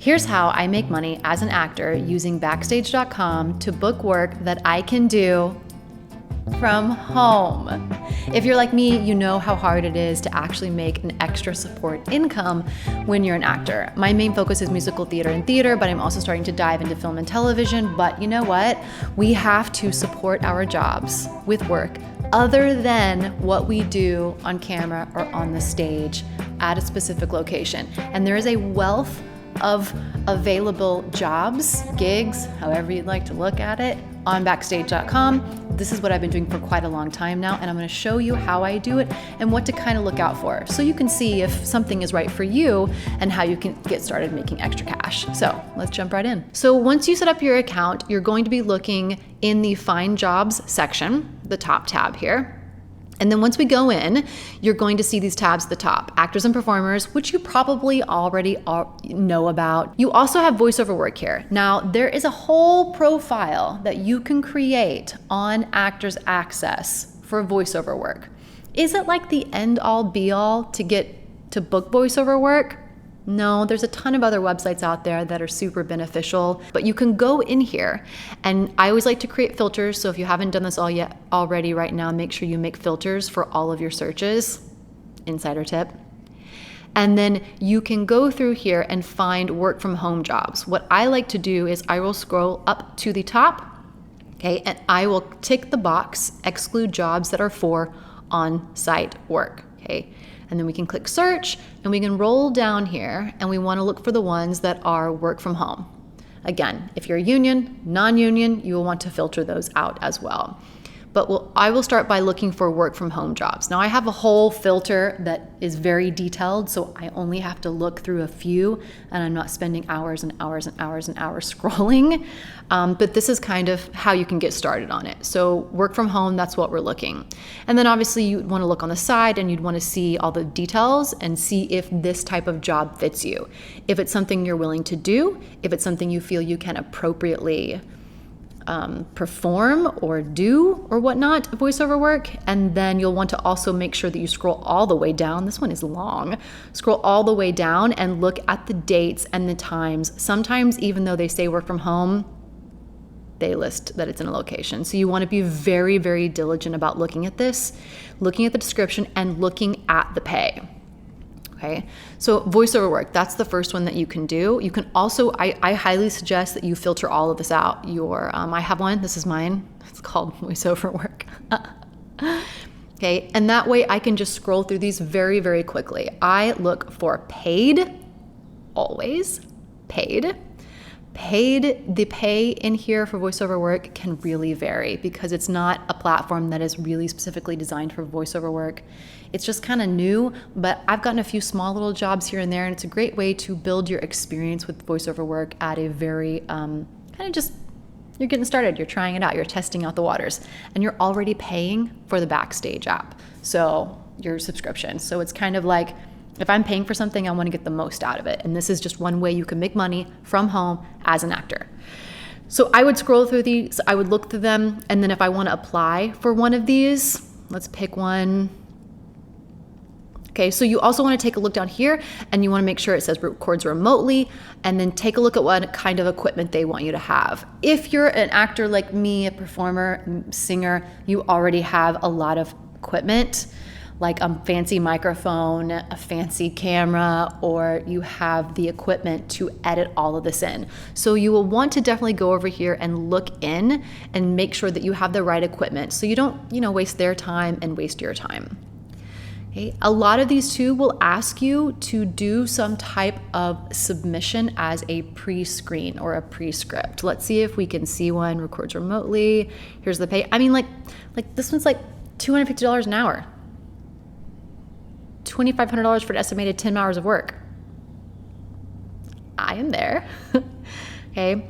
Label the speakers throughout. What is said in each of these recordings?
Speaker 1: Here's how I make money as an actor using Backstage.com to book work that I can do from home. If you're like me, you know how hard it is to actually make an extra support income when you're an actor. My main focus is musical theater and theater, but I'm also starting to dive into film and television. But you know what? We have to support our jobs with work other than what we do on camera or on the stage at a specific location. And there is a wealth of available jobs, gigs, however you'd like to look at it, on Backstage.com. This is what I've been doing for quite a long time now, and I'm going to show you how I do it and what to kind of look out for, so you can see if something is right for you and how you can get started making extra cash. So let's jump right in. So once you set up your account, you're going to be looking in the Find Jobs section, the top tab here. And then once we go in, you're going to see these tabs at the top, actors and performers, which you probably already know about. You also have voiceover work here. Now, there is a whole profile that you can create on Actors Access for voiceover work. Is it like the end all be all to get to book voiceover work? No, there's a ton of other websites out there that are super beneficial, but you can go in here, and I always like to create filters. So if you haven't done this already right now, make sure you make filters for all of your searches. Insider tip. And then you can go through here and find work from home jobs. What I like to do is I will scroll up to the top, okay, and I will tick the box, exclude jobs that are for on-site work, okay? And then we can click search, and we can roll down here, and we want to look for the ones that are work from home. Again, if you're union, non-union, you will want to filter those out as well. But I will start by looking for work from home jobs. Now I have a whole filter that is very detailed, so I only have to look through a few, and I'm not spending hours and hours and hours and hours scrolling. But this is kind of how you can get started on it. So work from home, that's what we're looking. And then obviously you'd want to look on the side, and you'd want to see all the details and see if this type of job fits you. If it's something you're willing to do, if it's something you feel you can appropriately perform or do or whatnot, voiceover work. And then you'll want to also make sure that you scroll all the way down. This one is long. Scroll all the way down and look at the dates and the times. Sometimes even though they say work from home, they list that it's in a location. So you want to be very, very diligent about looking at this, looking at the description, and looking at the pay. Okay, so voiceover work, that's the first one that you can do. You can also, I highly suggest that you filter all of this out. I have one, this is mine. It's called voiceover work. Okay, and that way I can just scroll through these very, very quickly. I look for paid, always paid. The pay in here for voiceover work can really vary because it's not a platform that is really specifically designed for voiceover work. It's just kind of new, but I've gotten a few small little jobs here and there, and it's a great way to build your experience with voiceover work at a very you're getting started, you're trying it out, you're testing out the waters, and you're already paying for the Backstage app, so your subscription. So it's kind of like, if I'm paying for something, I want to get the most out of it. And this is just one way you can make money from home as an actor. So I would scroll through these, I would look through them, and then if I want to apply for one of these, let's pick one. Okay, so you also want to take a look down here, and you want to make sure it says records remotely, and then take a look at what kind of equipment they want you to have. If you're an actor like me, a performer, singer, you already have a lot of equipment, like a fancy microphone, a fancy camera, or you have the equipment to edit all of this in. So you will want to definitely go over here and look in and make sure that you have the right equipment, so you don't, waste their time and waste your time. Okay. A lot of these too will ask you to do some type of submission as a pre-screen or a pre-script. Let's see if we can see one. Records remotely. Here's the pay. I mean, like this one's like $250 an hour. $2,500 for an estimated 10 hours of work. I am there. Okay.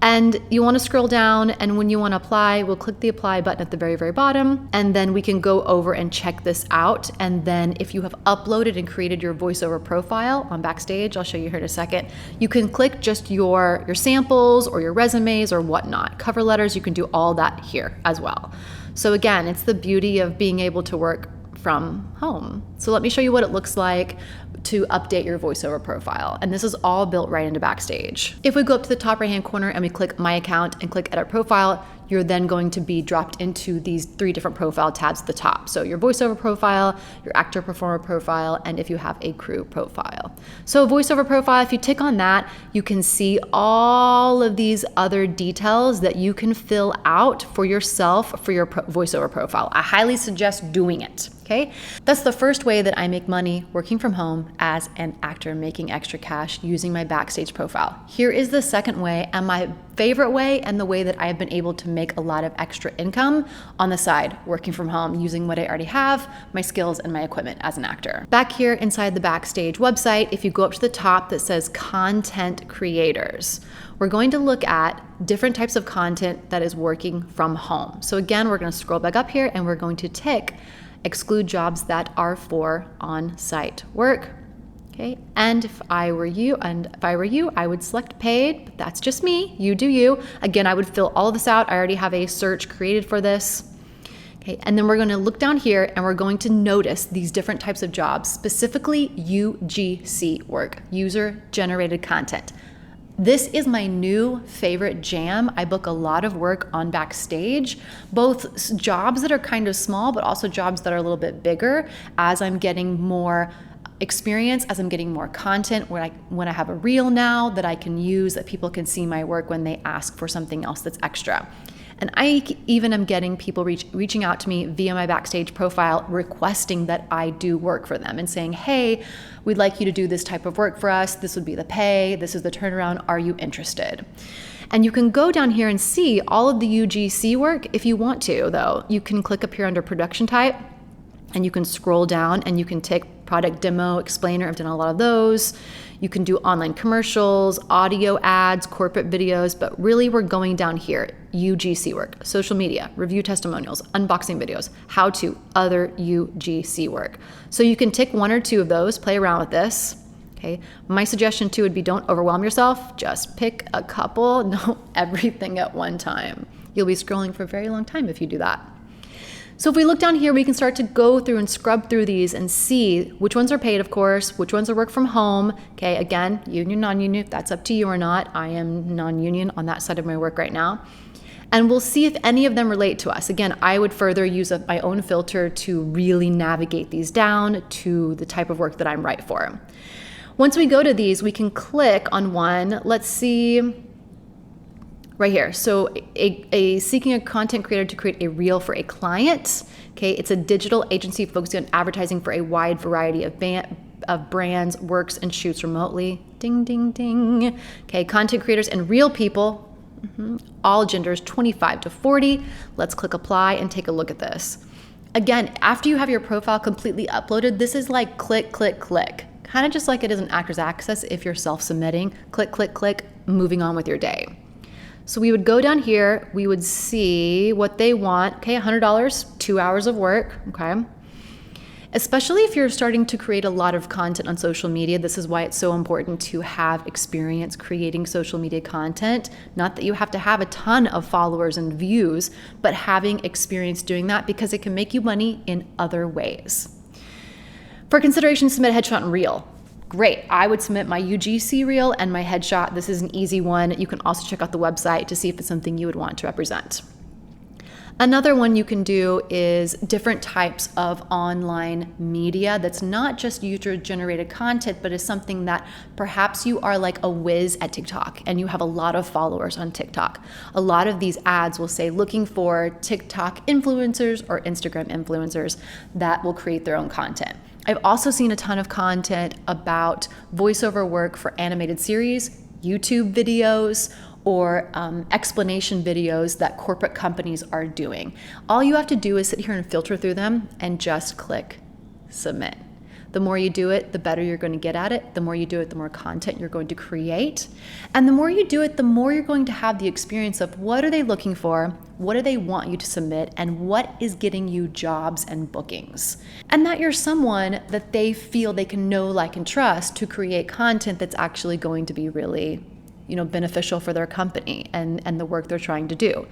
Speaker 1: And you want to scroll down, and when you want to apply, we'll click the apply button at the very, very bottom, and then we can go over and check this out. And then if you have uploaded and created your voiceover profile on Backstage, I'll show you here in a second, you can click just your samples or your resumes or whatnot. Cover letters, you can do all that here as well. So again, it's the beauty of being able to work from home. So let me show you what it looks like to update your voiceover profile. And this is all built right into Backstage. If we go up to the top right-hand corner and we click My Account and click Edit Profile, you're then going to be dropped into these 3 different profile tabs at the top. So your voiceover profile, your actor performer profile, and if you have a crew profile. So voiceover profile, if you tick on that, you can see all of these other details that you can fill out for yourself for your voiceover profile. I highly suggest doing it. Okay, that's the first way that I make money working from home as an actor making extra cash using my Backstage profile. Here is the second way, and my favorite way, and the way that I have been able to make a lot of extra income on the side working from home using what I already have, my skills and my equipment as an actor. Back here inside the Backstage website, if you go up to the top that says content creators, we're going to look at different types of content that is working from home. So again, we're going to scroll back up here and we're going to tick exclude jobs that are for on-site work. Okay, and if I were you, I would select paid, but that's just me. You do you. Again, I would fill all of this out. I already have a search created for this. Okay, and then we're going to look down here and we're going to notice these different types of jobs, specifically UGC work, user-generated content. This is my new favorite jam. I book a lot of work on Backstage, both jobs that are kind of small, but also jobs that are a little bit bigger as I'm getting more experience, as I'm getting more content, when I have a reel now that I can use, that people can see my work when they ask for something else that's extra. And I even am getting people reaching out to me via my Backstage profile requesting that I do work for them and saying, hey, we'd like you to do this type of work for us. This would be the pay. This is the turnaround. Are you interested? And you can go down here and see all of the UGC work if you want to, though. You can click up here under production type and you can scroll down and you can tick product demo, explainer. I've done a lot of those. You can do online commercials, audio ads, corporate videos, but really we're going down here, UGC work, social media, review testimonials, unboxing videos, how to, other UGC work. So you can tick 1 or 2 of those, play around with this. Okay. My suggestion too would be don't overwhelm yourself, just pick a couple, no everything at one time. You'll be scrolling for a very long time if you do that. So if we look down here, we can start to go through and scrub through these and see which ones are paid, of course, which ones are work from home. Okay, again, union, non-union, if that's up to you or not. I am non-union on that side of my work right now. And we'll see if any of them relate to us. Again, I would further use my own filter to really navigate these down to the type of work that I'm right for. Once we go to these, we can click on one. Let's see. Right here, so seeking a content creator to create a reel for a client. Okay, it's a digital agency focusing on advertising for a wide variety of brands, works and shoots remotely. Ding, ding, ding. Okay, content creators and real people, all genders 25 to 40. Let's click apply and take a look at this. Again, after you have your profile completely uploaded, this is like click, click, click. Kind of just like it is in Actors Access if you're self-submitting. Click, click, click, moving on with your day. So we would go down here, we would see what they want. Okay, $100, 2 hours of work, okay? Especially if you're starting to create a lot of content on social media, this is why it's so important to have experience creating social media content. Not that you have to have a ton of followers and views, but having experience doing that because it can make you money in other ways. For consideration, submit a headshot and reel. Great, I would submit my UGC reel and my headshot. This is an easy one. You can also check out the website to see if it's something you would want to represent. Another one you can do is different types of online media that's not just user-generated content, but is something that perhaps you are like a whiz at TikTok and you have a lot of followers on TikTok. A lot of these ads will say looking for TikTok influencers or Instagram influencers that will create their own content. I've also seen a ton of content about voiceover work for animated series, YouTube videos, or explanation videos that corporate companies are doing. All you have to do is sit here and filter through them and just click submit. The more you do it, the better you're going to get at it. The more you do it, the more content you're going to create. And the more you do it, the more you're going to have the experience of what are they looking for, what do they want you to submit, and what is getting you jobs and bookings. And that you're someone that they feel they can know, like, and trust to create content that's actually going to be really, beneficial for their company and the work they're trying to do.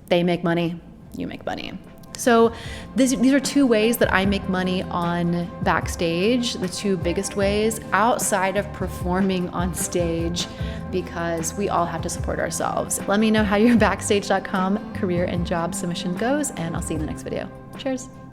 Speaker 1: They make money, you make money. So these are 2 ways that I make money on Backstage, the 2 biggest ways outside of performing on stage, because we all have to support ourselves. Let me know how your Backstage.com career and job submission goes, and I'll see you in the next video. Cheers.